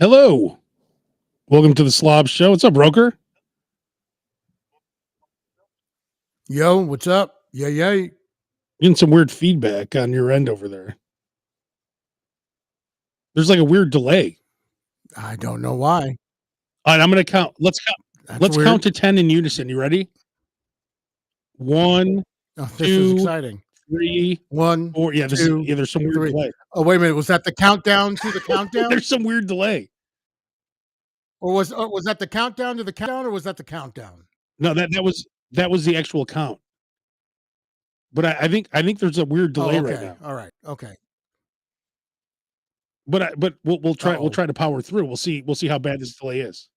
Hello. Welcome to the Slob Show. What's up, Roker? Yo, what's up? Yeah. Getting some weird feedback on your end over there. There's like a weird delay. I don't know why. All right, I'm gonna count. Let's count. That's Let's weird. count to 10 in unison. You ready? One, Oh, this is two, exciting. 3, 1, 4. Yeah, there's some weird 3. delay. Oh, wait a minute. Was that the countdown to the countdown? There's some weird delay. Or was that the countdown to the countdown, or was that the countdown? No, that was the actual count. But I think there's a weird delay okay. right now. All right. Okay. But we'll try Uh-oh. to power through. We'll see how bad this delay is.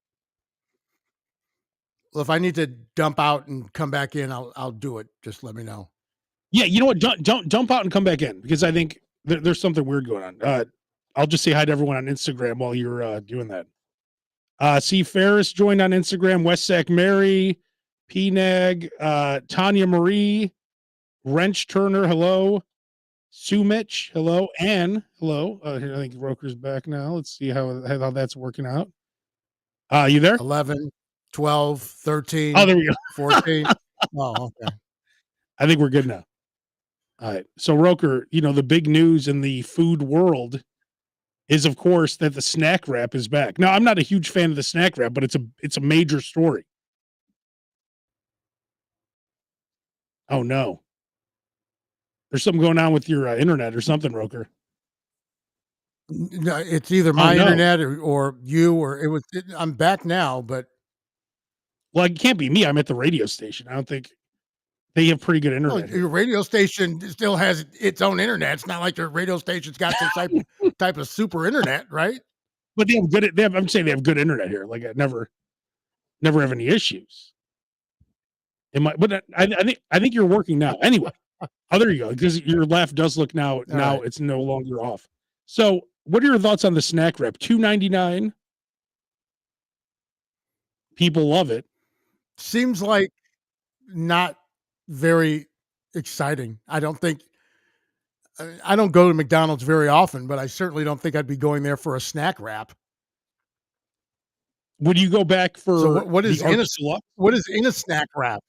Well, if I need to dump out and come back in, I'll do it. Just let me know. Yeah, you know what? Don't jump out and come back in because I think there's something weird going on. I'll just say hi to everyone on Instagram while you're doing that. See Ferris joined on Instagram, Westsack Mary, PNAG, Tanya Marie, Wrench Turner, hello. Sue Mitch, hello. Anne, hello. Here, I think Roker's back now. Let's see how that's working out. You there? 11, 12, 13. Oh, there we go. 14. Oh, okay. I think we're good now. All right. So Roker, the big news in the food world is of course that the snack wrap is back. Now, I'm not a huge fan of the snack wrap, but it's a major story. Oh no. There's something going on with your internet or something, Roker. No, it's either my internet or you or I'm back now, but well, it can't be me. I'm at the radio station. I don't think they have pretty good internet. Your radio station still has its own internet. It's not like your radio station's got some type of super internet, right? But they have good. I'm saying they have good internet here. Like I never have any issues. But I think you're working now. Anyway, there you go. Because your laugh does look now. Now it's no longer off. So, what are your thoughts on the snack wrap? $2.99. People love it. Seems like not very exciting. I don't go to McDonald's very often, but I certainly don't think I'd be going there for a snack wrap. Would you go back for so what is in a snack wrap?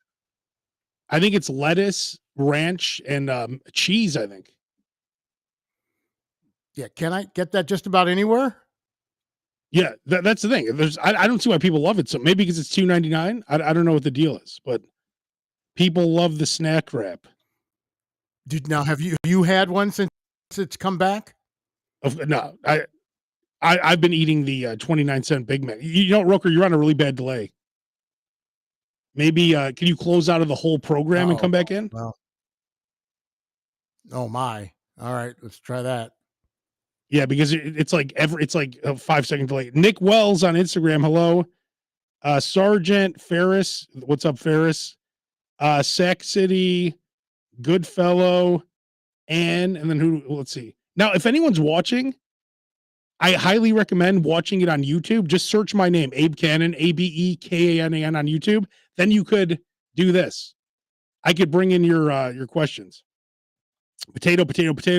I think it's lettuce, ranch, and cheese, I think. Yeah, can I get that just about anywhere? Yeah, that's the thing. I don't see why people love it. So maybe because it's $2.99. I don't know what the deal is, but people love the snack wrap. Now have you had one since it's come back? No, I've been eating the 29-cent Big Mac. Roker, you're on a really bad delay. Maybe can you close out of the whole program and come back in? Well. Oh my. All right, let's try that. Yeah, because it's like a 5-second delay. Nick Wells on Instagram, hello. Sergeant Ferris, what's up, Ferris? Sac City, Goodfellow, and then let's see. Now, if anyone's watching, I highly recommend watching it on YouTube. Just search my name, Abe Cannon, ABEKANAN on YouTube. Then you could do this. I could bring in your questions. Potato,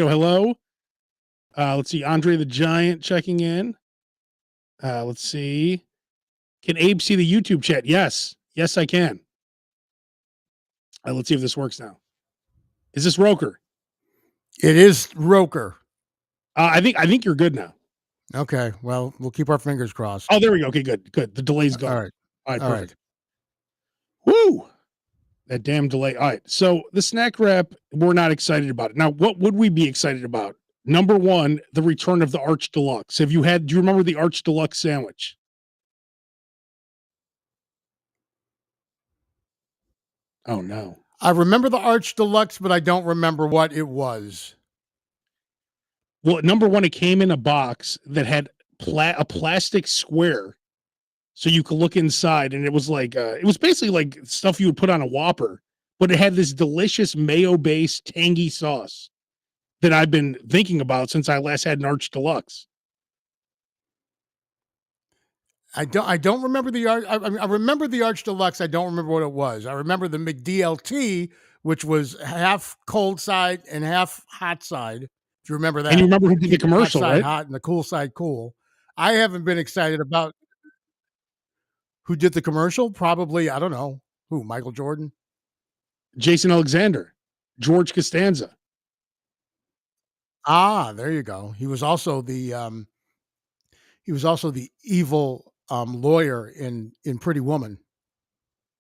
hello. Let's see. Andre the Giant checking in. Let's see. Can Abe see the YouTube chat? Yes, I can. Let's see if this works now. Is this Roker? It is Roker. I think you're good now. Okay. Well, we'll keep our fingers crossed. Oh, there we go. Okay, good. The delay's gone. All right. Perfect. Woo! That damn delay. All right. So the snack wrap, we're not excited about it. Now, what would we be excited about? Number one, the return of the Arch Deluxe. Do you remember the Arch Deluxe sandwich? Oh no. I remember the Arch Deluxe, but I don't remember what it was. Well, number one, it came in a box that had a plastic square so you could look inside, and it was like it was basically like stuff you would put on a Whopper, but it had this delicious mayo-based tangy sauce that I've been thinking about since I last had an Arch Deluxe. I don't remember the Arch. I remember the Arch Deluxe. I don't remember what it was. I remember the McDLT, which was half cold side and half hot side. Do you remember that? And you remember who did the commercial, hot side right? Hot and the cool side cool. I haven't been excited about who did the commercial. Probably, I don't know who. Michael Jordan. Jason Alexander, George Costanza. Ah, there you go. He was also the evil lawyer in Pretty Woman.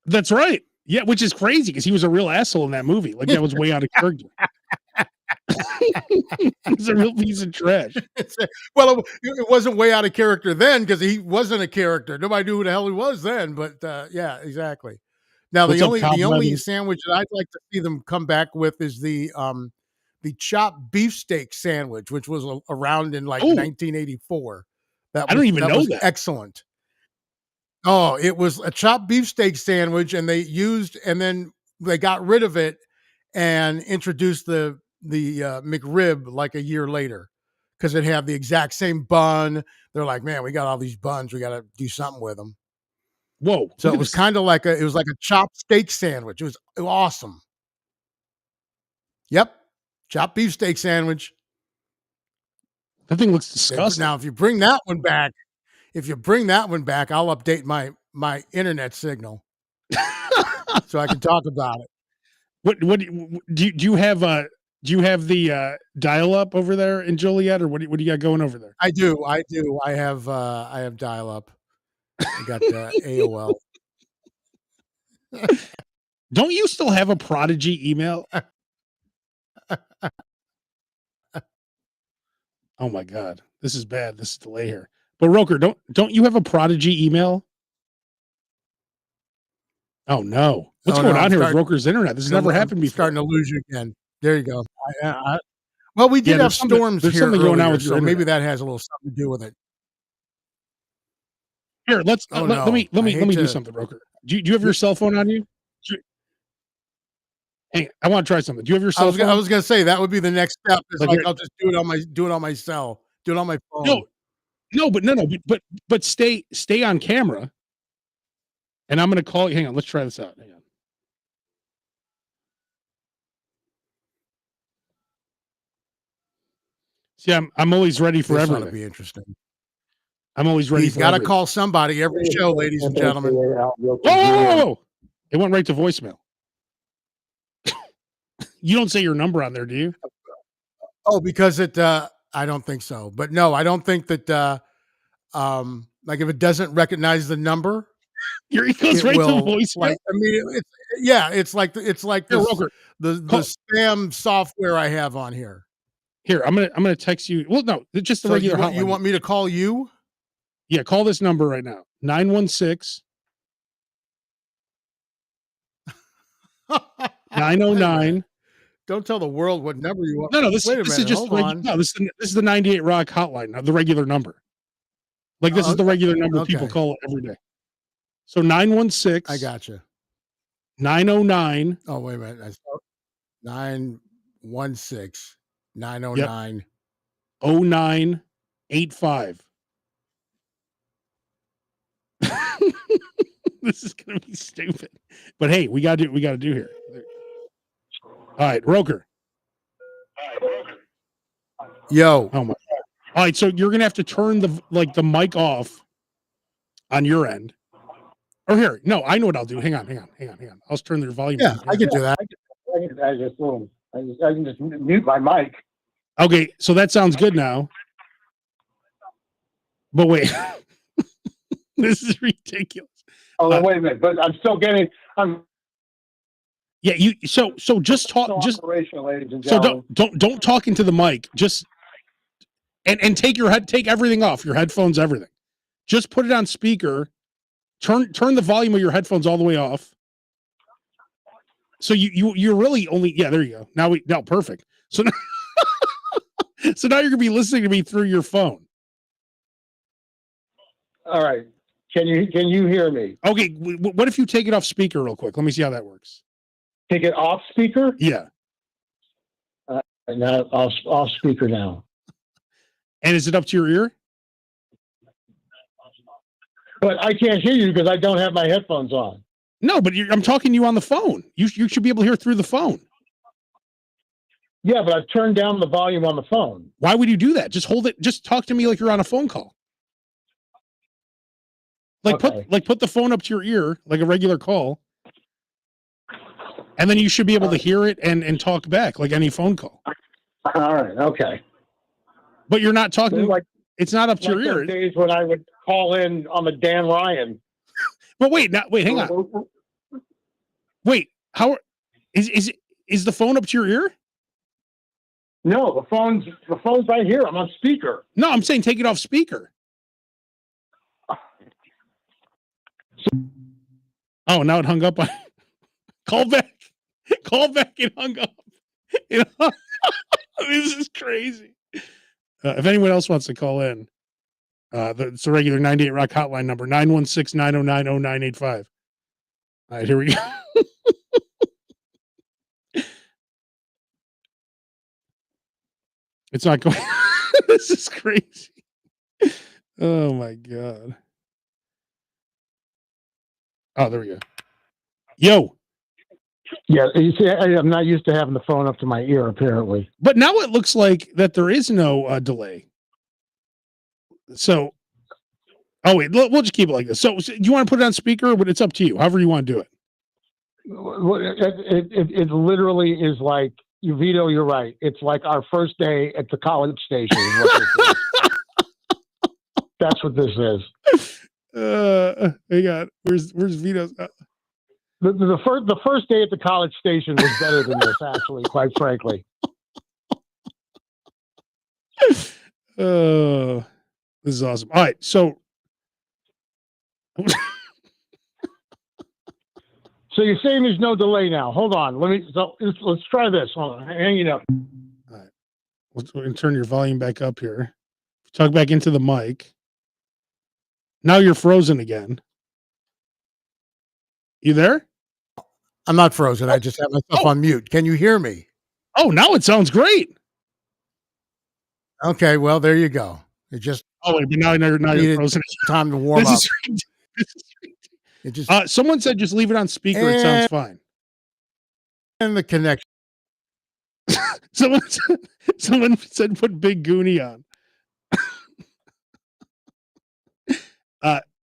That's right. Yeah, which is crazy because he was a real asshole in that movie. Like that was way out of character. He's a real piece of trash. Well, it wasn't way out of character then because he wasn't a character. Nobody knew who the hell he was then. But yeah, exactly. Now What's the up, only Cobb the only Levy? sandwich that I'd like to see them come back with is the chopped beefsteak sandwich, which was around in like Oh. 1984. I don't even know was that. excellent. Oh, it was a chopped beefsteak sandwich, and then they got rid of it and introduced the McRib like a year later because it had the exact same bun. They're like, man, we got all these buns, we got to do something with them. Whoa! So it was kind of like a chopped steak sandwich. It was awesome. Yep, chopped beefsteak sandwich. That thing looks disgusting. Now, if you bring that one back, I'll update my internet signal so I can talk about it. What do you have? Do you have the dial up over there in Joliet, or what do you got going over there? I do. I have dial up. I got AOL. Don't you still have a Prodigy email? Oh my God, this is bad. This is delay here. But Roker, don't you have a Prodigy email? Oh no, what's going on here with Roker's internet? This has never happened before. Starting to lose you again. There you go. Well, we did have storms here something earlier, going on with so maybe that has a little something to do with it. Here, let me do something, Roker. Do you have your cell phone on you? Hey, I want to try something. Do you have your cell phone? I was going to say that would be the next step. Is like I'll just do it on my cell, do it on my phone. But stay on camera. And I'm going to call you. Hang on, let's try this out. Hang on. See, I'm always ready for everything. That'll be interesting. I'm always ready. He's got to call somebody every show, ladies and gentlemen. Whoa! It went right to voicemail. You don't say your number on there, do you? Oh, because it. I don't think so. But no, I don't think that. Like if it doesn't recognize the number, it goes right to voicemail. Like, I mean, it's like this, the spam software I have on here. Here, I'm gonna text you. Well, no, just the regular hotline. You want me to call you? Yeah, call this number right now. 916 909. Don't tell the world what number you want. No, this is just this is the 98 Rock hotline, the regular number. Like this is the regular number people call every day. So 916. I got you. 909. Oh, wait a minute. 916 909 0985. This is gonna be stupid. But hey, we gotta do here. All right, Roker. Yo. Oh my God. All right, so you're gonna have to turn the mic off on your end. Or here, no, I know what I'll do. Hang on. I'll turn the volume. Yeah, I can do that. I can just mute my mic. Okay, so that sounds good now. But wait, this is ridiculous. Oh, wait a minute, but I'm still getting. Yeah, you. So just talk. Just ladies and so don't talk into the mic. Just and take everything off, your headphones, everything. Just put it on speaker. Turn the volume of your headphones all the way off. So you're really only there you go. Now perfect. So now, so now you're gonna be listening to me through your phone. All right. Can you hear me? Okay. What if you take it off speaker real quick? Let me see how that works. Take it off speaker? Yeah. Now off speaker now. And is it up to your ear? But I can't hear you because I don't have my headphones on. No, but I'm talking to you on the phone. You should be able to hear through the phone. Yeah, but I've turned down the volume on the phone. Why would you do that? Just hold it. Just talk to me like you're on a phone call. Like Okay. put the phone up to your ear like a regular call, and then you should be able to hear it and talk back like any phone call. All right. Okay. But you're not talking. Like It's not up to your those ear. days when I would call in on the Dan Ryan. But wait, hang on. Wait, how is the phone up to your ear? No, the phone's right here. I'm on speaker. No, I'm saying take it off speaker. Oh, now it hung up. Call back. Call back. It hung up. This is crazy. If anyone else wants to call in, it's a regular 98 Rock hotline number, 916-909-0985. All right, here we go. It's not going. This is crazy. Oh my God. Oh, there we go. Yo. Yeah, you see, I'm not used to having the phone up to my ear, apparently. But now it looks like that there is no delay. So, oh wait, we'll just keep it like this. So you want to put it on speaker, but it's up to you. However you want to do it. It literally is like, Vito, you're right. It's like our first day at the college station. Is what this is. That's what this is. Hang on. Where's Vito's? The first day at the college station was better than this, actually, quite frankly. This is awesome. All right, so So you're saying there's no delay now? Hold on. Let's try this. Hold on. Hang it up. all right, we'll turn your volume back up here. Talk back into the mic. Now you're frozen again. You there? I'm not frozen. I just have myself on mute. Can you hear me? Oh, now it sounds great. Okay, well, there you go. It just Oh wait, but now you're needed frozen. time to warm This up. is It just someone said just leave it on speaker. It sounds fine. and the connection. Someone said put Big Goonie on.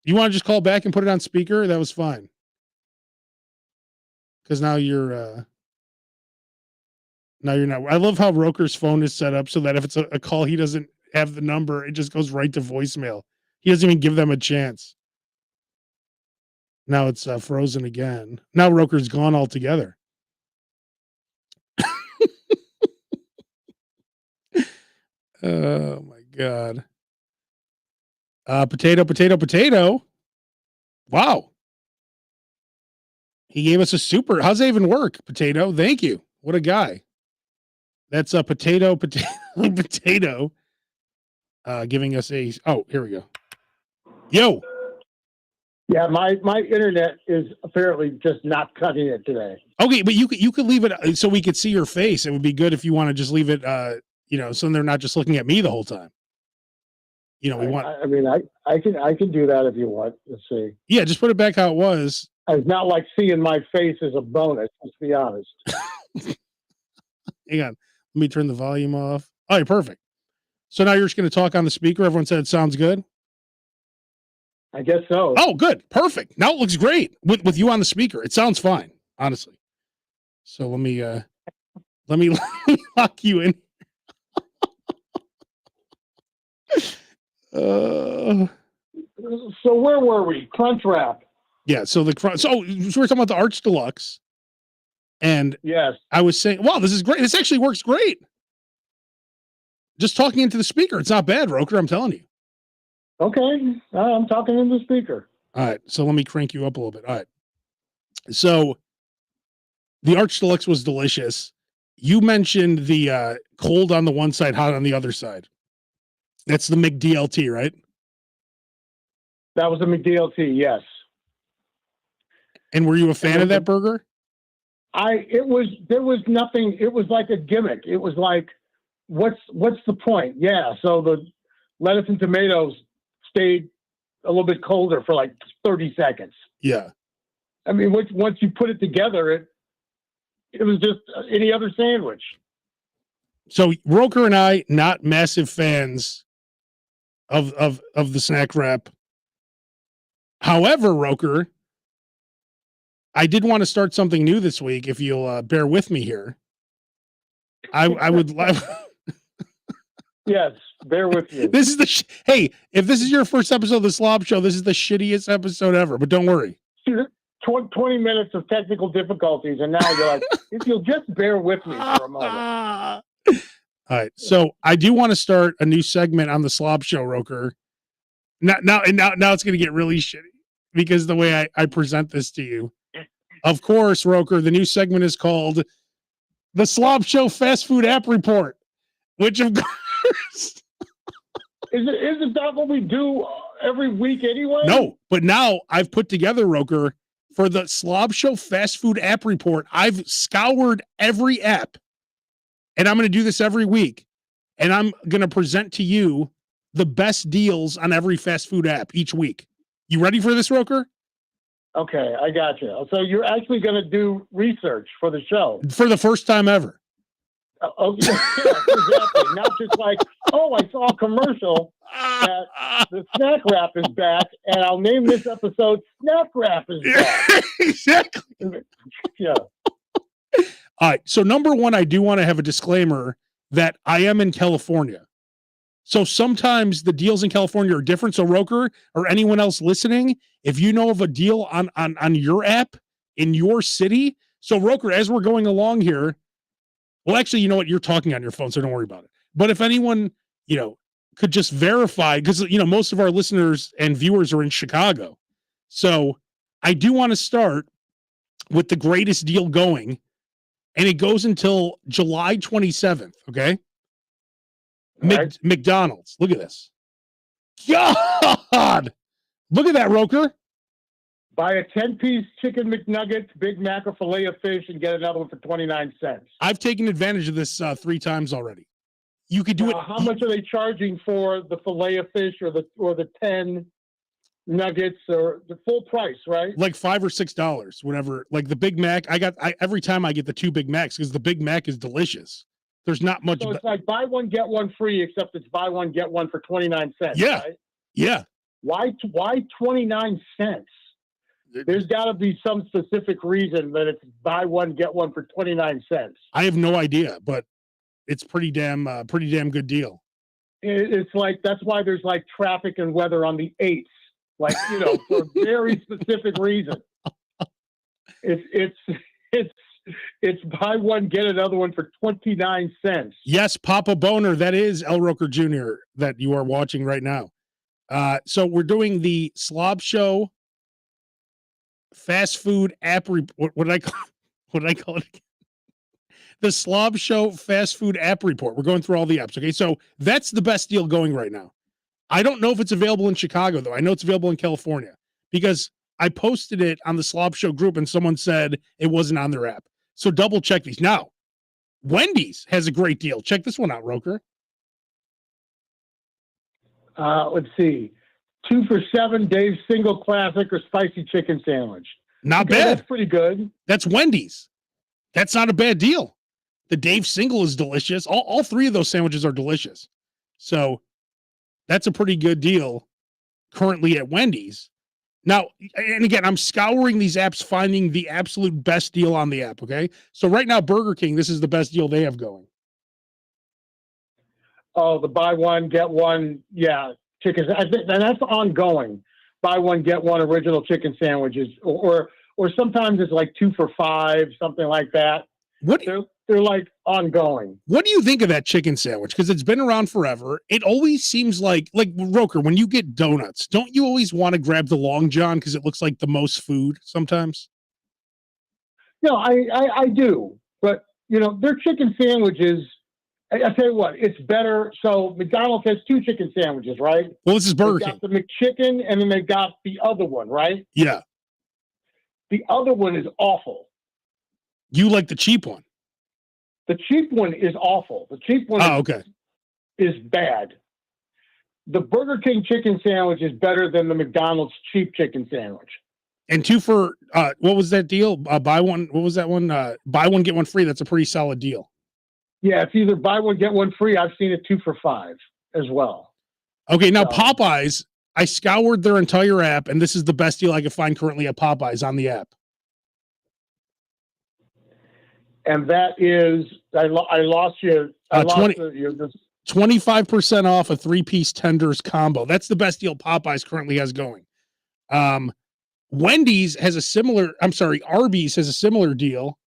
You want to just call back and put it on speaker? That was fine. Because now you're not. I love how Roker's phone is set up so that if it's a call he doesn't have the number, it just goes right to voicemail. He doesn't even give them a chance. Now it's frozen again. Now Roker's gone altogether. Oh my God. Potato. Wow. He gave us a super. How's that even work? Potato. Thank you. What a guy. That's a potato. Giving us a. Oh, here we go. Yo. Yeah, my internet is apparently just not cutting it today. Okay, but you could leave it so we could see your face. It would be good if you want to just leave it. So they're not just looking at me the whole time. We want. I mean, I can do that if you want. Let's see. Yeah, just put it back how it was. It's not like seeing my face as a bonus. Let's be honest. Hang on. Let me turn the volume off. All right, perfect. So now you're just going to talk on the speaker. Everyone said it sounds good. I guess so. Oh, good. Perfect. Now it looks great with you on the speaker. It sounds fine, honestly. So let me lock you in. So where were we? Crunchwrap. Yeah. So we're talking about the Arch Deluxe, and Yes. I was saying, wow, this is great. This actually works great. Just talking into the speaker, it's not bad, Roker. I'm telling you. Okay. I'm talking in the speaker. All right. So let me crank you up a little bit. All right. So the Arch Deluxe was delicious. You mentioned the cold on the one side, hot on the other side. That's the McDLT, right? That was a McDLT, yes. And were you a fan of that burger? There was nothing. It was like a gimmick. It was like, what's the point? Yeah. So the lettuce and tomatoes stayed a little bit colder for like 30 seconds. Yeah. I mean, once you put it together, it was just any other sandwich. So Roker and I, not massive fans of the snack wrap. However, Roker, I did want to start something new this week. If you'll bear with me here, I would love. Yes, bear with you. This is the hey. If this is your first episode of the Slob Show, this is the shittiest episode ever. But don't worry. 20 minutes of technical difficulties, and now you're like, if you'll just bear with me for a moment. All right, so I do want to start a new segment on the Slob Show, Roker. Now it's going to get really shitty because the way I present this to you. Of course, Roker, the new segment is called the Slob Show Fast Food App Report, which of course. Isn't that what we do every week anyway? No, but now I've put together, Roker, for the Slob Show Fast Food App Report. I've scoured every app, and I'm going to do this every week, and I'm going to present to you the best deals on every fast food app each week. You ready for this, Roker? Okay, I got you. So you're actually going to do research for the show. For the first time ever. Oh, yeah, exactly. Not just like, oh, I saw a commercial that the snack wrap is back, and I'll name this episode Snack Wrap is back. Exactly. Yeah. All right. So number one, I do want to have a disclaimer that I am in California. So sometimes the deals in California are different. So Roker or anyone else listening, if you know of a deal on your app in your city. So Roker, as we're going along here, well, actually, you know what? You're talking on your phone, so don't worry about it. But if anyone, could just verify, because, most of our listeners and viewers are in Chicago. So I do want to start with the greatest deal going, and it goes until July 27th, okay? Right. McDonald's. Look at this. God! Look at that, Roker. Buy a 10-piece chicken McNuggets, Big Mac, or filet of fish, and get another one for 29 cents. I've taken advantage of this 3 times already. You could do it. How much are they charging for the filet of fish or the 10 nuggets, or the full price, right? Like $5 or $6, whatever. Like the Big Mac, every time I get the 2 Big Macs because the Big Mac is delicious. There's not much. So it's like buy one get one free, except it's buy one get one for 29 cents. Yeah, right? yeah. Why 29 cents? There's got to be some specific reason that it's buy one get one for 29 cents. I have no idea, but it's pretty damn good deal. It's like that's why there's like traffic and weather on the 8th, like for a very specific reason. It's buy one get another one for 29 cents. Yes, Papa Boner, that is El Roker Jr. that you are watching right now. So we're doing the Slob Show Fast Food App Report. What did I call it again? The Slob Show Fast Food App Report. We're going through all the apps. Okay, so that's the best deal going right now. I don't know if it's available in Chicago though. I know it's available in California because I posted it on the Slob Show group and someone said it wasn't on their app. So double check these. Now, Wendy's has a great deal. Check this one out, Roker. Let's see. 2 for $7, Dave's single classic or spicy chicken sandwich. Not Okay, bad. That's pretty good. That's Wendy's. That's not a bad deal. The Dave single is delicious. All 3 of those sandwiches are delicious. So that's a pretty good deal currently at Wendy's. Now, and again, I'm scouring these apps, finding the absolute best deal on the app, okay? So right now, Burger King, this is the best deal they have going. Oh, the buy one, get one, yeah, chicken. I think, and that's ongoing. Buy one, get one original chicken sandwiches, or sometimes it's like 2 for $5, something like that. They're like ongoing. What do you think of that chicken sandwich? Because it's been around forever. It always seems like Roker, when you get donuts, don't you always want to grab the Long John because it looks like the most food sometimes? No, I do, but their chicken sandwiches. I tell you what, it's better. So McDonald's has 2 chicken sandwiches, right? Well, this is Burger They've King. got the McChicken, and then they've got the other one, right? Yeah. The other one is awful. You like the cheap one? The cheap one is awful. The cheap one okay. is bad. The Burger King chicken sandwich is better than the McDonald's cheap chicken sandwich. And 2 for what was that deal? Buy one. What was that one? Buy one get one free. That's a pretty solid deal. Yeah, it's either buy one get one free. I've seen it 2 for $5 as well. Okay, now So- Popeyes. I scoured their entire app, and this is the best deal I could find currently at Popeyes on the app. And that is, I lost you. I lost 20 the 25% off a 3-piece tenders combo. That's the best deal Popeyes currently has going. Wendy's has a similar, Arby's has a similar deal.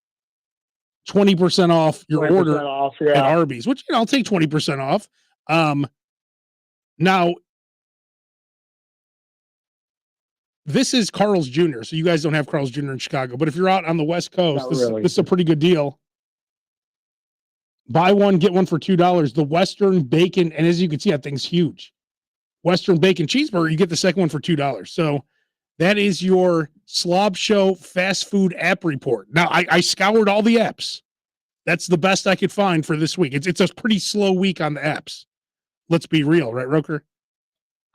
20% off your 20% order off, at yeah. Arby's, which, I'll take 20% off. Now, this is Carl's Jr., so you guys don't have Carl's Jr. in Chicago, but if you're out on the West Coast, this is a pretty good deal. Buy one, get one for $2. The Western bacon, and as you can see, that thing's huge. Western bacon cheeseburger, you get the second one for $2. So that is your Slob Show fast food app report. Now, I scoured all the apps. That's the best I could find for this week. It's a pretty slow week on the apps. Let's be real, right, Roker?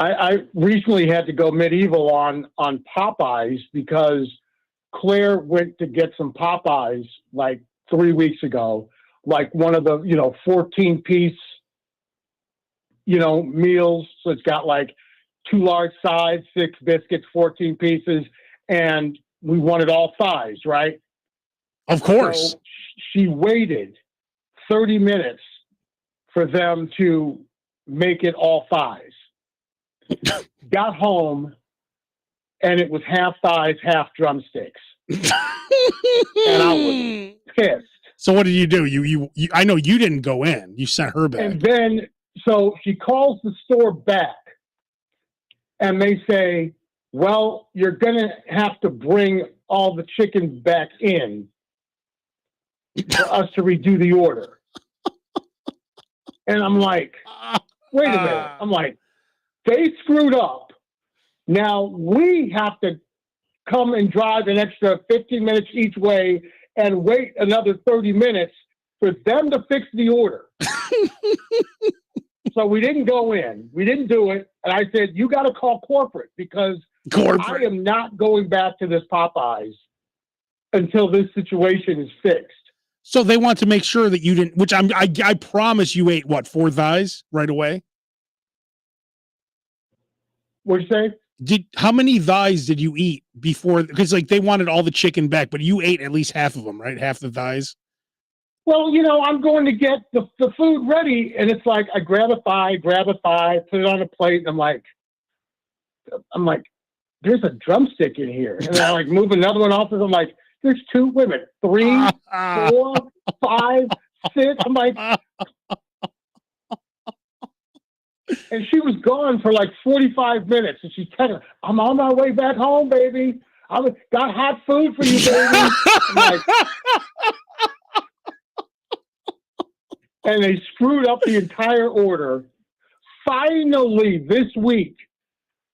I recently had to go medieval on Popeyes because Claire went to get some Popeyes like 3 weeks ago, like one of the 14-piece meals. So it's got like 2 large sides, 6 biscuits, 14 pieces, and we wanted all thighs, right? Of course. So she waited 30 minutes for them to make it all thighs. Got home, and it was half thighs, half drumsticks. And I was pissed. So what did you do? You I know you didn't go in. You sent her back. And then, so she calls the store back, and they say, well, you're going to have to bring all the chicken back in for us to redo the order. And I'm like, wait a minute. I'm like, they screwed up. Now we have to come and drive an extra 15 minutes each way and wait another 30 minutes for them to fix the order. So we didn't go in. We didn't do it. And I said, you got to call corporate because I am not going back to this Popeyes until this situation is fixed. So they want to make sure that you didn't, which I promise you ate, 4 thighs right away? What'd you say? How many thighs did you eat before? Because they wanted all the chicken back, but you ate at least half of them, right? Half the thighs. Well, I'm going to get the food ready, and it's like I grab a thigh, put it on a plate, and I'm like, there's a drumstick in here, and I move another one off, and I'm like, there's 2 women, 3, 4, 5, 6. I'm like. And she was gone for 45 minutes. And she said, I'm on my way back home, baby. I got hot food for you, baby. And they screwed up the entire order. Finally, this week,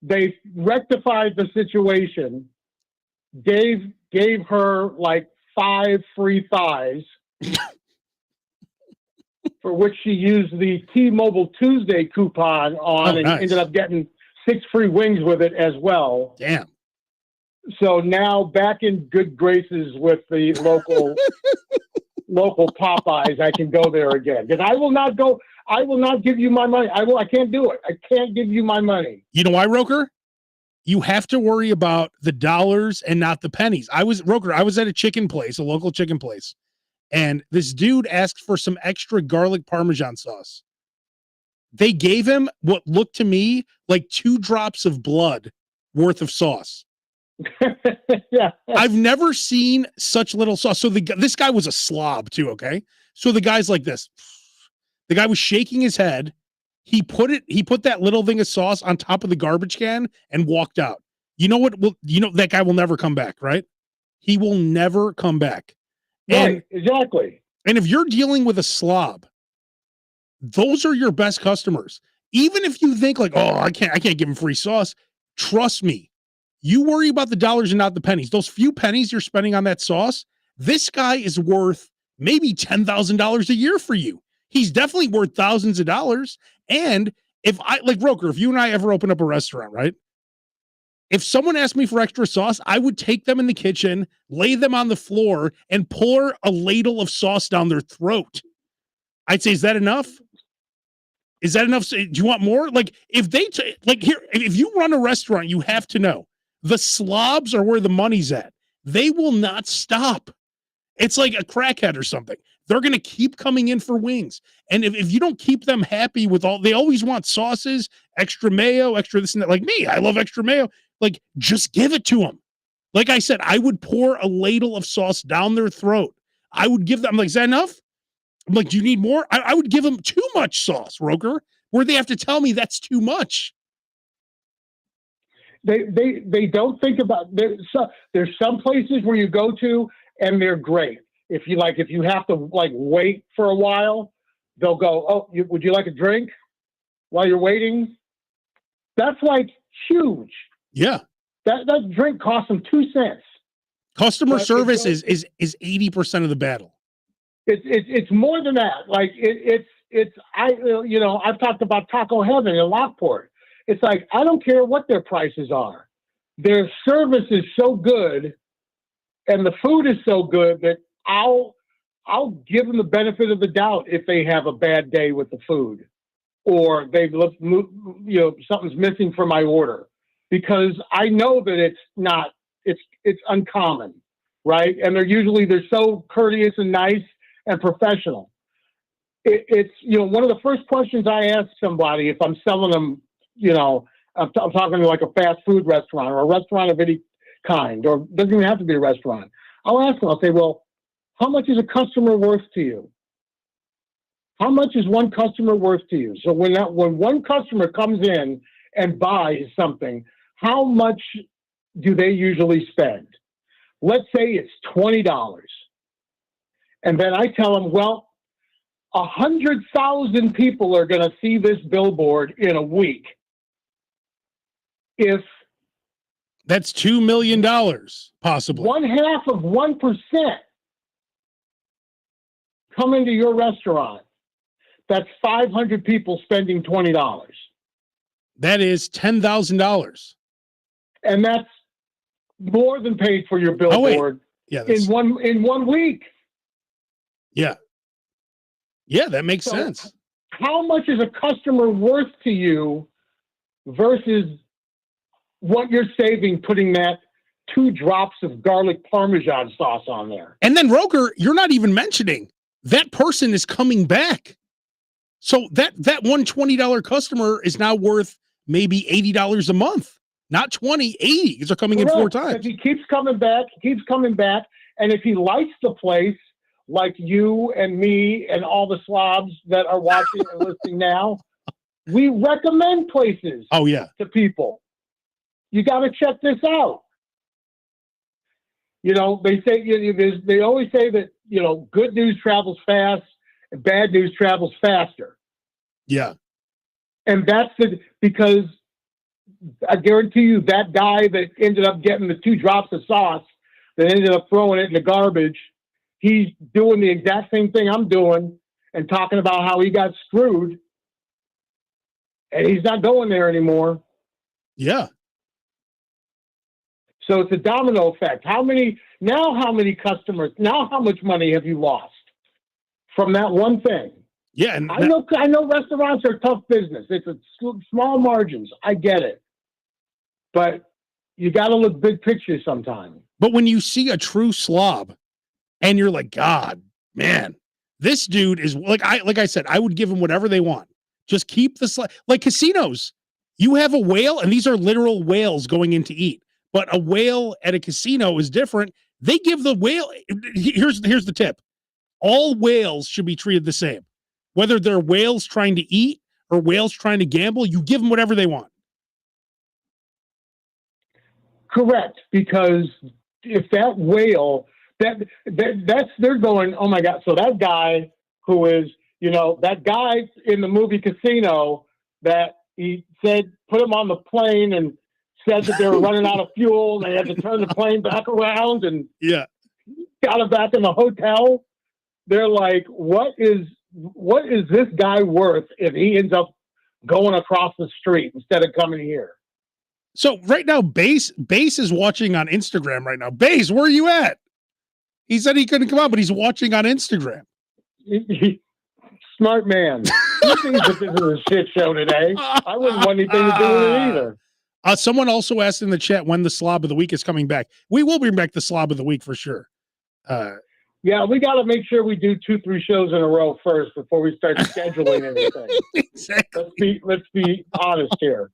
they rectified the situation, gave her 5 free thighs. For which she used the T-Mobile Tuesday coupon on ended up getting 6 free wings with it as well. Damn. So now back in good graces with the local Popeyes, I can go there again. Because I will not give you my money. I can't do it. I can't give you my money. You know why, Roker? You have to worry about the dollars and not the pennies. I was at a chicken place, a local chicken place. And this dude asked for some extra garlic Parmesan sauce. They gave him what looked to me like 2 drops of blood worth of sauce. Yeah. I've never seen such little sauce. So this guy was a slob too, okay? So the guy's like this. The guy was shaking his head. He put that little thing of sauce on top of the garbage can and walked out. You know what? That guy will never come back, right? He will never come back. Right, exactly. And if you're dealing with a slob, those are your best customers. Even if you think I can't give him free sauce. Trust me, you worry about the dollars and not the pennies. Those few pennies you're spending on that sauce, this guy is worth maybe $10,000 a year for you. He's definitely worth thousands of dollars. And if Roker, if you and I ever open up a restaurant, right? If someone asked me for extra sauce, I would take them in the kitchen, lay them on the floor, and pour a ladle of sauce down their throat. I'd say, is that enough? Is that enough? Do you want more? Like if they like here, if you run a restaurant, you have to know the slobs are where the money's at. They will not stop. It's like a crackhead or something. They're going to keep coming in for wings. And if you don't keep them happy with all, they always want sauces, extra mayo, extra this and that. Like me, I love extra mayo. Like just give it to them. Like I said, I would pour a ladle of sauce down their throat. I would give them, I'm like, is that enough? I'm like, do you need more? I would give them too much sauce, Roker, where they have to tell me that's too much. They don't think about, there's some places where you go to and they're great. If you have to like wait for a while, they'll go, oh, would you like a drink while you're waiting? That's like huge. Yeah. That drink costs them 2 cents. Customer service is 80% of the battle. It's more than that. Like I've talked about Taco Heaven in Lockport. It's like, I don't care what their prices are. Their service is so good and the food is so good that I'll give them the benefit of the doubt if they have a bad day with the food or they've looked, something's missing from my order, because I know that it's uncommon, right? And they're so courteous and nice and professional. It's one of the first questions I ask somebody if I'm selling them, I'm talking to like a fast food restaurant or a restaurant of any kind, or it doesn't even have to be a restaurant. I'll ask them, I'll say, well, how much is a customer worth to you? How much is one customer worth to you? So when one customer comes in and buys something, how much do they usually spend? Let's say it's $20. And then I tell them, well, 100,000 people are going to see this billboard in a week. If that's $2 million, possibly 1/2 of 1% come into your restaurant, that's 500 people spending $20. That is $10,000. And that's more than paid for your billboard in one week. Yeah. Yeah, that makes sense. How much is a customer worth to you versus what you're saving putting that 2 drops of garlic Parmesan sauce on there? And then Roker, you're not even mentioning that person is coming back. So that one $20 customer is now worth maybe $80 a month. Not 20, 80, because they're coming in 4 times. If he keeps coming back, and if he likes the place, like you and me and all the slobs that are watching and listening now, we recommend places to people. You got to check this out. They say, they always say that, good news travels fast and bad news travels faster. Yeah. And that's because I guarantee you that guy that ended up getting the 2 drops of sauce that ended up throwing it in the garbage, he's doing the exact same thing I'm doing and talking about how he got screwed, and he's not going there anymore. Yeah. So it's a domino effect. How many customers, how much money have you lost from that one thing? Yeah. And I know restaurants are tough business. It's a small margins. I get it. But you got to look big picture sometimes. But when you see a true slob and you're like, God, man, this dude is like I said, I would give him whatever they want. Just keep the like casinos. You have a whale, and these are literal whales going in to eat. But a whale at a casino is different. They give the whale. Here's the tip. All whales should be treated the same. Whether they're whales trying to eat or whales trying to gamble, you give them whatever they want. Correct, because if that whale, they're going, oh my God. So that guy who is, that guy in the movie Casino that he said, put him on the plane and said that they were running out of fuel and they had to turn the plane back around and got him back in the hotel. They're like, what is this guy worth if he ends up going across the street instead of coming here? So right now, Base is watching on Instagram right now. Base, where are you at? He said he couldn't come on, but he's watching on Instagram. Smart man. He sees that this is a shit show today. I wouldn't want anything to do with it either. Someone also asked in the chat when the slob of the week is coming back. We will bring back the slob of the week for sure. Yeah, we got to make sure we do 2-3 shows in a row first before we start scheduling anything. Exactly. Let's be honest here.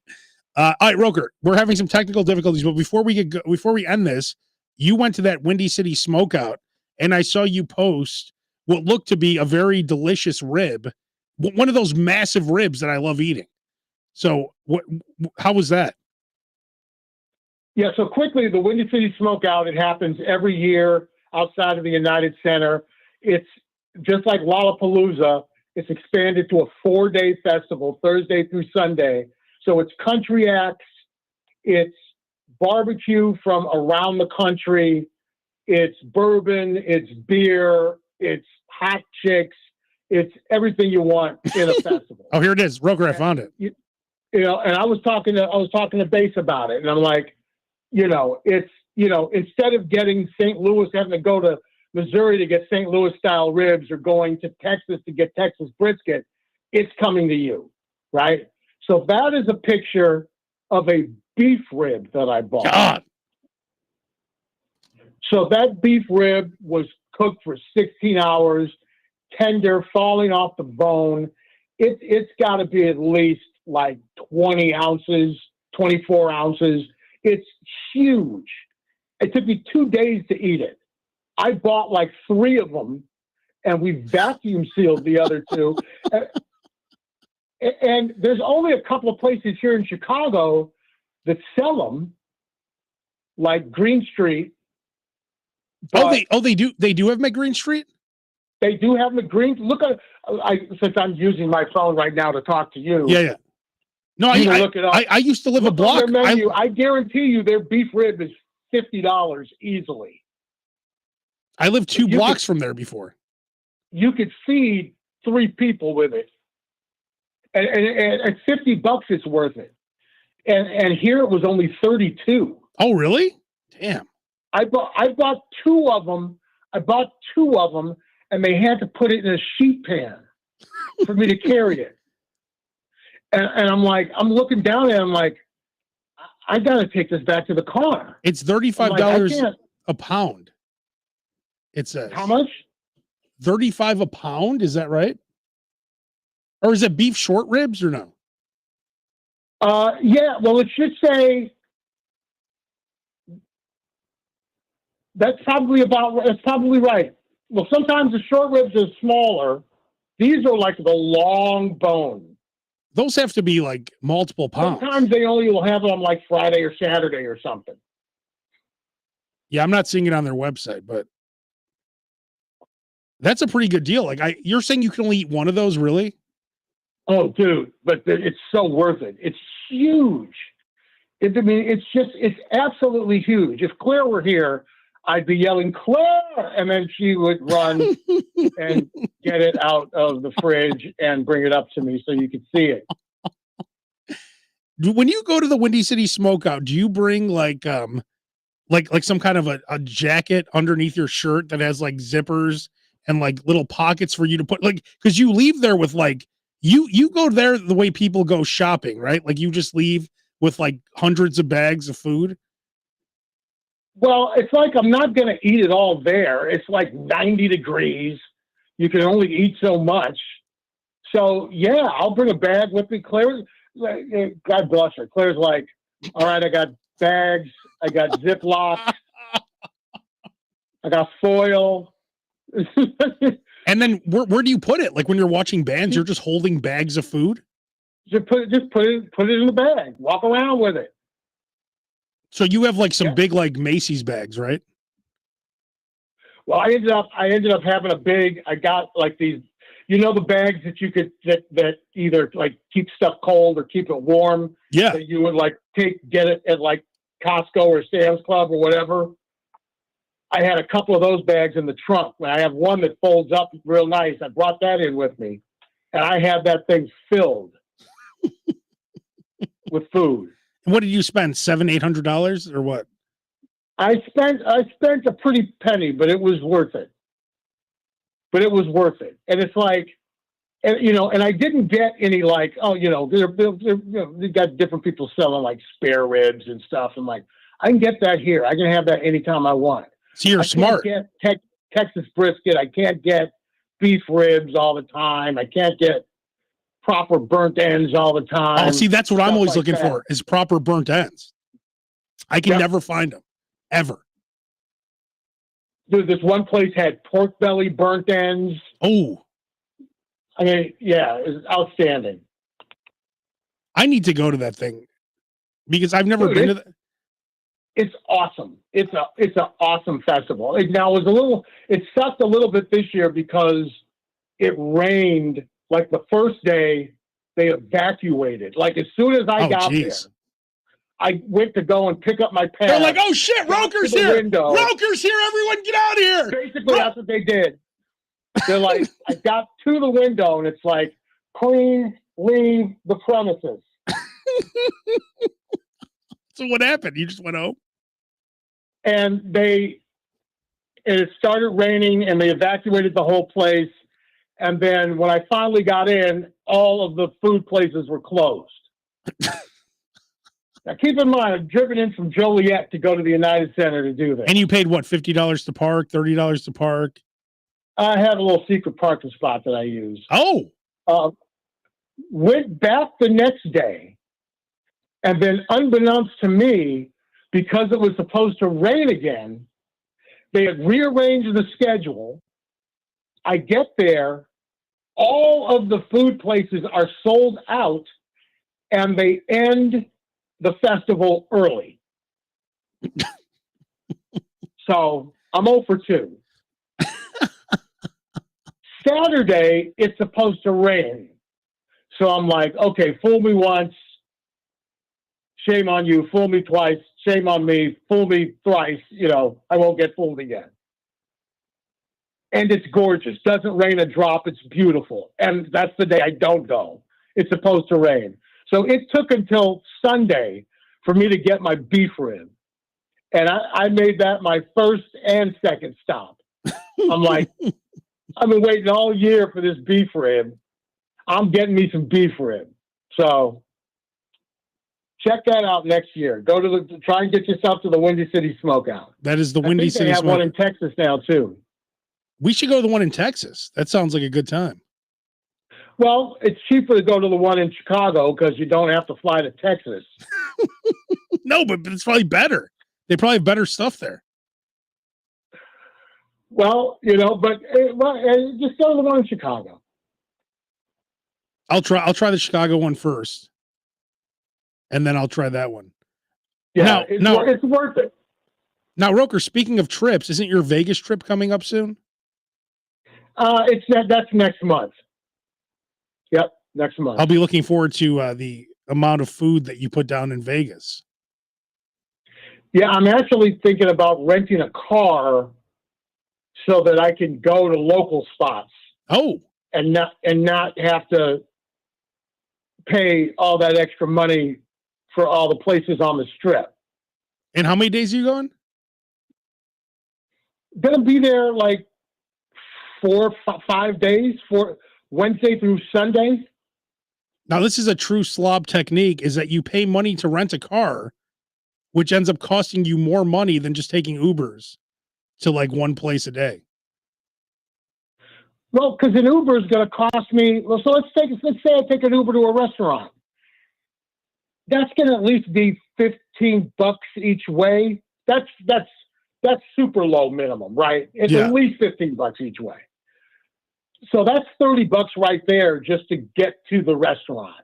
All right, Roker, we're having some technical difficulties, but before we end this, you went to that Windy City Smokeout, and I saw you post what looked to be a very delicious rib, one of those massive ribs that I love eating. So, how was that? Yeah, so quickly, the Windy City Smokeout, it happens every year outside of the United Center. It's just like Lollapalooza. It's expanded to a 4-day festival, Thursday through Sunday. So it's country acts, it's barbecue from around the country, it's bourbon, it's beer, it's hot chicks, it's everything you want in a festival. Oh, here it is, Roker. I found it. You know, and I was talking to Base about it, and I'm like, it's instead of getting St. Louis, having to go to Missouri to get St. Louis style ribs or going to Texas to get Texas brisket, it's coming to you, right? So that is a picture of a beef rib that I bought. God. So that beef rib was cooked for 16 hours, tender, falling off the bone. It's got to be at least like 20 ounces, 24 ounces. It's huge. It took me 2 days to eat it. I bought like 3 of them, and we vacuum sealed the other 2. And there's only a couple of places here in Chicago that sell them, like Green Street. They do have them at Green Street? They do have them at Green. Look at since I'm using my phone right now to talk to you. Yeah. No, look it up. I used to live a block. Their menu. I guarantee you their beef rib is $50 easily. I lived 2 blocks from there before. You could feed 3 people with it. And at $50, it's worth it. And here it was only 32. Oh, really? Damn. I bought 2 of them. And they had to put it in a sheet pan for me to carry it. And I'm like, I'm looking down at it. I'm like, I got to take this back to the car. It's $35 a pound. It says. How much? $35 a pound. Is that right? Or is it beef short ribs or no? Yeah. Well, it should say that's probably right. Well, sometimes the short ribs are smaller. These are like the long bone. Those have to be like multiple pounds. Sometimes they only will have it on like Friday or Saturday or something. Yeah, I'm not seeing it on their website, but that's a pretty good deal. Like you're saying you can only eat one of those, really? Oh, dude, but it's so worth it. It's huge. It's absolutely huge. If Claire were here, I'd be yelling, Claire, and then she would run and get it out of the fridge and bring it up to me so you could see it. When you go to the Windy City Smokeout, do you bring like some kind of a jacket underneath your shirt that has like zippers and like little pockets for you to put, like, because you leave there with like you go there the way people go shopping, right? Like you just leave with like hundreds of bags of food. Well, it's like I'm not going to eat it all there. It's like 90 degrees. You can only eat so much. So, yeah, I'll bring a bag with me. Claire, God bless her. Claire's like, all right, I got bags. I got Ziploc. I got foil. And then where do you put it? Like when you're watching bands, you're just holding bags of food? Just put it in the bag. Walk around with it. So you have like some big like Macy's bags, right? Well, I ended up having I got like these, the bags that you could that either like keep stuff cold or keep it warm. Yeah. That you would like get it at like Costco or Sam's Club or whatever. I had a couple of those bags in the trunk. I have one that folds up real nice. I brought that in with me, and I had that thing filled with food. What did you spend? $700-800 or what? I spent a pretty penny, but it was worth it. And it's like, and I didn't get any like, oh, they've got different people selling like spare ribs and stuff. I'm like, I can get that here. I can have that anytime I want. So you're smart. I can't get Texas brisket. I can't get beef ribs all the time. I can't get proper burnt ends all the time. Oh, see, that's what I'm always like looking that. for is proper burnt ends. I can Yep. never find them, ever. Dude, this one place had pork belly burnt ends. Oh, I mean, yeah, it was outstanding. I need to go to that thing because I've never Dude, been to that. It's awesome. It's an awesome festival. It sucked a little bit this year because it rained. Like the first day, they evacuated. Like as soon as I got there, I went to go and pick up my pad. They're like, oh shit, Roker's here. Window. Roker's here. Everyone get out of here. Basically, that's what they did. They're like, I got to the window and it's like, please leave the premises. So what happened? You just went home? And it started raining and they evacuated the whole place. And then when I finally got in, all of the food places were closed. Now, keep in mind, I've driven in from Joliet to go to the United Center to do this. And you paid what, $50 to park, $30 to park? I had a little secret parking spot that I used. Oh, Went back the next day, and then unbeknownst to me, because it was supposed to rain again, they had rearranged the schedule. I get there, all of the food places are sold out, and they end the festival early. So I'm 0 for 2. Saturday, it's supposed to rain. So I'm like, okay, fool me once, shame on you. Fool me twice, shame on me. Fool me thrice, I won't get fooled again. And it's gorgeous. Doesn't rain a drop. It's beautiful. And that's the day I don't go. It's supposed to rain. So it took until Sunday for me to get my beef rib. And I made that my first and second stop. I'm like, I've been waiting all year for this beef rib. I'm getting me some beef rib. So check that out next year. Try and get yourself to the Windy City Smokeout. that is the Windy City They have one Smokeout. in Texas now too. We should go to the one in Texas. That sounds like a good time. Well, it's cheaper to go to the one in Chicago because you don't have to fly to Texas. No, but it's probably better. They probably have better stuff there. Well, just go to the one in Chicago. I'll try the Chicago one first, and then I'll try that one. Yeah, Now- it's worth it. Now, Roker, speaking of trips, isn't your Vegas trip coming up soon? That's next month. Yep, next month. I'll be looking forward to the amount of food that you put down in Vegas. Yeah, I'm actually thinking about renting a car so that I can go to local spots Oh, and not have to pay all that extra money for all the places on the strip. and how many days are you going? Gonna be there like 5 days, for Wednesday through Sunday. Now, this is a true slob technique, is that you pay money to rent a car, which ends up costing you more money than just taking Ubers to like one place a day. Well, because an Uber is going to cost me. Well, so let's say I take an Uber to a restaurant. That's going to at least be $15 each way. That's super low minimum, right? It's Yeah. at least $15 each way. So that's $30 right there just to get to the restaurant.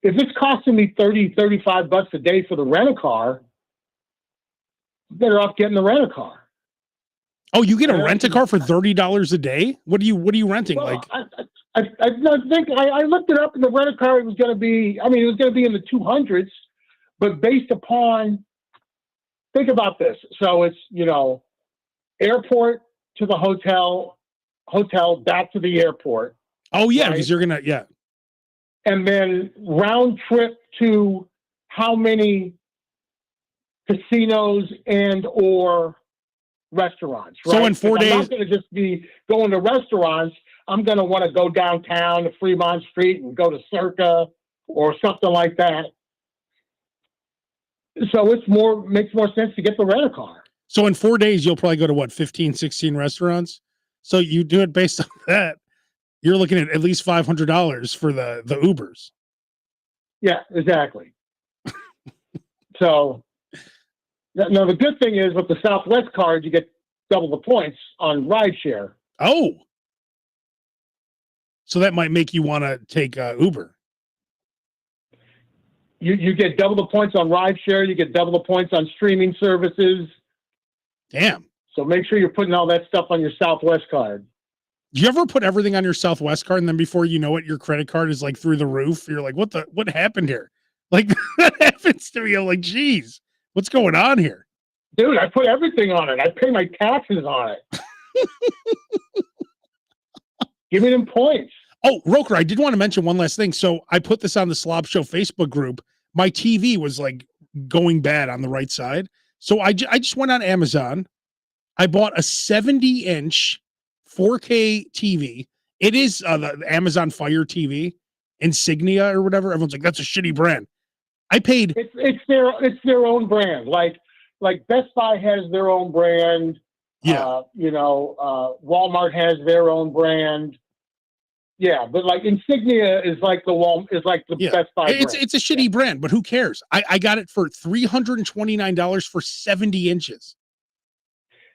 If it's costing me $35 a day for the rent-a-car, I'm better off getting the rent-a-car. Oh, you get a rent a car for $30 a day? What are you renting? Well, Like, I looked it up, and the rental car was going to be. I mean, it was going to be in the 200s, but based upon. Think about this. So it's airport to the hotel back to the airport, oh yeah, right. because you're gonna and then round trip to how many casinos and or restaurants. Right? So in 4 'Cause I'm days- not going to just be going to restaurants. I'm going to want to go downtown to Fremont Street and go to Circa or something like that. So makes more sense to get the rent a car. So in 4 days, you'll probably go to what, 15, 16 restaurants. So you do it based on that. You're looking at least $500 for the Ubers. Yeah, exactly. So now the good thing is with the Southwest card, you get double the points on rideshare. Oh, so that might make you want to take Uber. You get double the points on rideshare. You get double the points on streaming services. Damn. So make sure you're putting all that stuff on your Southwest card. Do you ever put everything on your Southwest card and then before you know it, your credit card is like through the roof? You're like, what happened here? Like that happens to me. I'm like, geez, what's going on here? Dude, I put everything on it. I pay my taxes on it. Give me them points. Oh, Roker, I did want to mention one last thing. So I put this on the Slob Show Facebook group. My TV was like going bad on the right side. So I just went on Amazon. I bought a 70-inch 4K TV. It is the Amazon Fire TV Insignia or whatever. Everyone's like, that's a shitty brand. I paid. It's their own brand. Like Best Buy has their own brand. Yeah. Walmart has their own brand. Yeah, but like Insignia is like the Best Buy brand. It's a shitty brand, but who cares? I got it for $329 for 70 inches.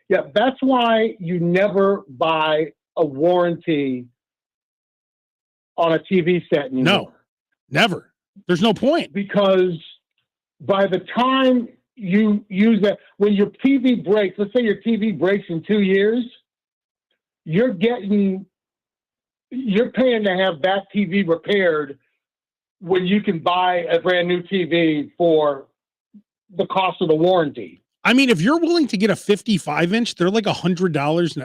Yeah, that's why you never buy a warranty on a TV set anymore. No, never. There's no point. Because by the time you use that, when your TV breaks, let's say your TV breaks in 2 years, you're paying to have that TV repaired when you can buy a brand new TV for the cost of the warranty. I mean, if you're willing to get a 55-inch, they're like $100 now.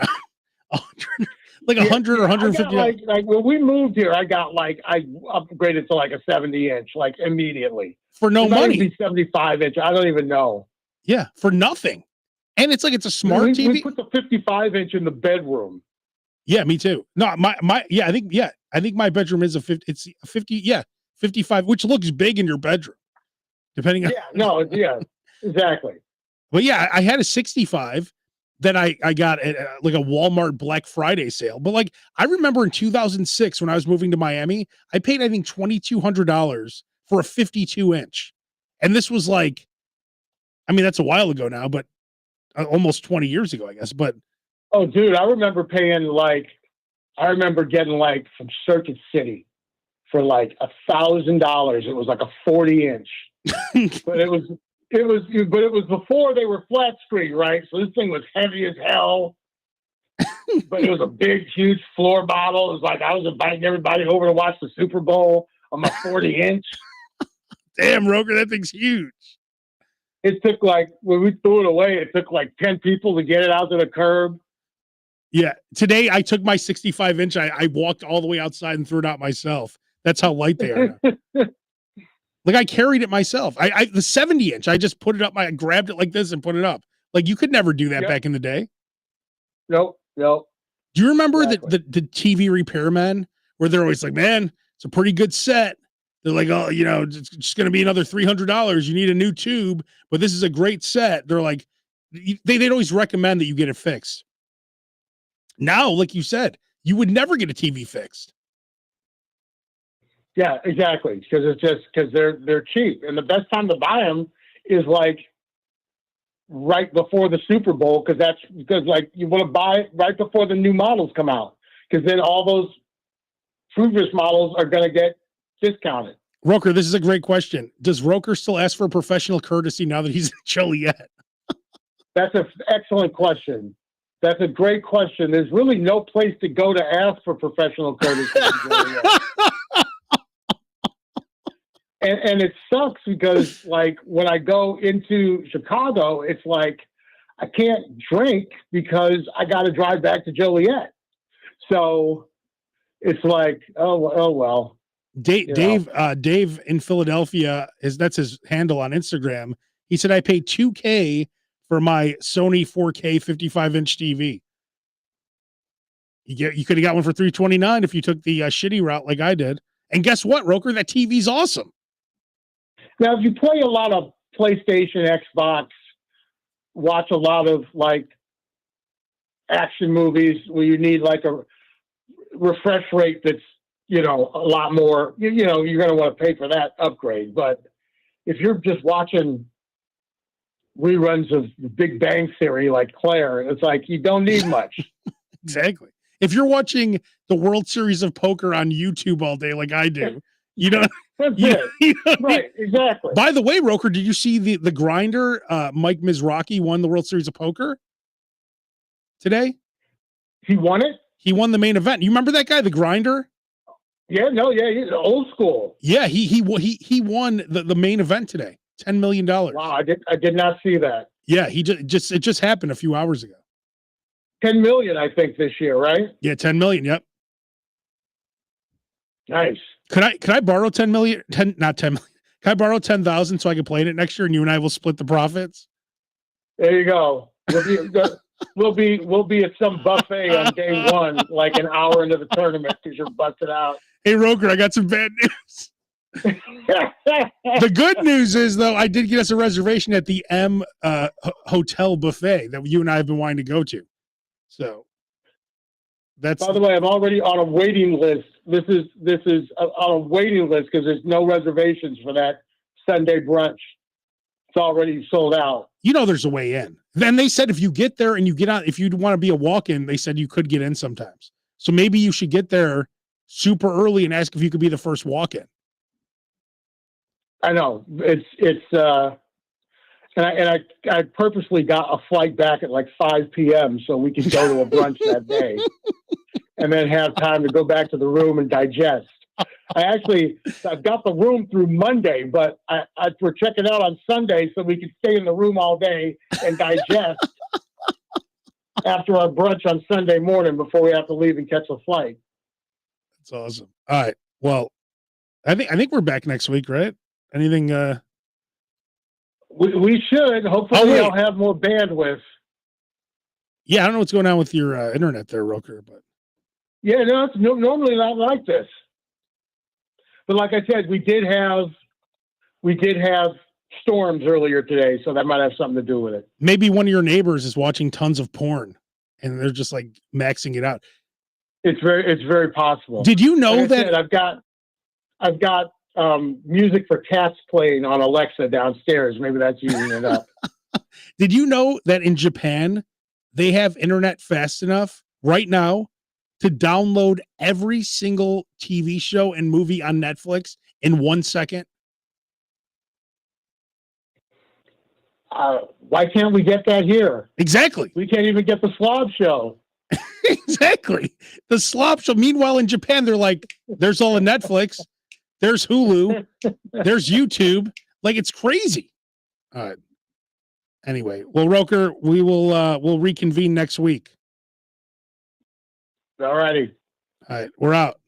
100, like 100 or 150. Like when we moved here, I upgraded to like a 70-inch, like immediately for no money. 75-inch. I don't even know. Yeah, for nothing. And it's like it's a smart TV. We put the 55-inch in the bedroom. Yeah, me too. No, I think my bedroom is a 50. It's a 50. Yeah, 55, which looks big in your bedroom, depending on. Yeah, no, yeah, exactly. But yeah, I had a 65 that I got at like a Walmart Black Friday sale. But like I remember in 2006 when I was moving to Miami, I paid I think $2,200 for a 52-inch, and this was like, I mean that's a while ago now, but almost 20 years ago, I guess. But oh, dude, I remember getting like from Circuit City for like $1,000. It was like a 40-inch, but it was before they were flat screen, right? So this thing was heavy as hell, but it was a big, huge floor model. It was like I was inviting everybody over to watch the Super Bowl on my 40-inch. Damn, Roker, that thing's huge. It took like, when we threw it away, it took like 10 people to get it out to the curb. Yeah. Today I took my 65-inch. I walked all the way outside and threw it out myself. That's how light they are now. Like I carried it myself. The 70-inch, I just put it up. I grabbed it like this and put it up. Like you could never do that back in the day. Nope. Do you remember the TV repairmen where they're always like, man, it's a pretty good set. They're like, oh, it's just going to be another $300. You need a new tube, but this is a great set. They're like, they'd always recommend that you get it fixed. Now, like you said, you would never get a TV fixed. Yeah, exactly. Because they're cheap, and the best time to buy them is like right before the Super Bowl, because you want to buy it right before the new models come out, because then all those previous models are going to get discounted. Roker, this is a great question. Does Roker still ask for professional courtesy now that he's in Joliet? That's an excellent question. That's a great question. There's really no place to go to ask for professional courtesy in Joliet. And it sucks because, like, when I go into Chicago, it's like I can't drink because I got to drive back to Joliet. So it's like, oh well. Dave in Philadelphia, that's his handle on Instagram. He said, I paid $2,000 for my Sony 4K 55-inch TV. You could have got one for $329 if you took the shitty route like I did. And guess what, Roker? That TV's awesome. Now, if you play a lot of PlayStation, Xbox, watch a lot of like action movies where you need like a refresh rate that's, you know, a lot more, you know, you're going to want to pay for that upgrade. But if you're just watching reruns of The Big Bang Theory like Claire, it's like you don't need much. Exactly. If you're watching the World Series of Poker on YouTube all day like I do, you don't. That's You, it. you don't Right, exactly. By the way, Roker, did you see the grinder? Mike Mizrachi won the World Series of Poker today. He won it? He won the main event. You remember that guy, the grinder? Yeah, no, yeah, he's old school. Yeah, he won the main event today. $10 million. Wow, I did not see that. Yeah, it just happened a few hours ago. 10 million, I think, this year, right? Yeah, 10 million. Yep. Nice. Could I borrow 10 million? 10, not 10 million. Can I borrow 10,000 so I can play in it next year and you and I will split the profits? There you go. We'll be at some buffet on day one, like an hour into the tournament because you're busted out. Hey, Roker, I got some bad news. The good news is, though, I did get us a reservation at the M Hotel buffet that you and I have been wanting to go to. So that's. By the way, I'm already on a waiting list. This is on a waiting list because there's no reservations for that Sunday brunch. It's already sold out. You know, there's a way in. Then they said if you get there and you get on, if you want to be a walk-in, they said you could get in sometimes. So maybe you should get there super early and ask if you could be the first walk-in. I know and I purposely got a flight back at like 5 p.m. so we could go to a brunch that day and then have time to go back to the room and digest. I've got the room through Monday, but we're checking out on Sunday so we can stay in the room all day and digest after our brunch on Sunday morning before we have to leave and catch a flight. That's awesome. All right. Well, I think we're back next week, right? Anything? We should. Hopefully, I'll have more bandwidth. Yeah, I don't know what's going on with your internet there, Roker, but yeah, no, it's normally not like this. But like I said, we did have storms earlier today, so that might have something to do with it. Maybe one of your neighbors is watching tons of porn, and they're just like maxing it out. It's very possible. Did you know like that I've got music for cats playing on Alexa downstairs? Maybe that's using it up. Did you know that in Japan they have internet fast enough right now to download every single TV show and movie on Netflix in 1 second? Why can't we get that here? Exactly. We can't even get the Slob Show. Exactly. The Slop Show. Meanwhile, in Japan, they're like, there's all of Netflix, there's Hulu, there's YouTube. Like, it's crazy. All right. Anyway, well, Roker, we'll reconvene next week. All righty. All right. We're out.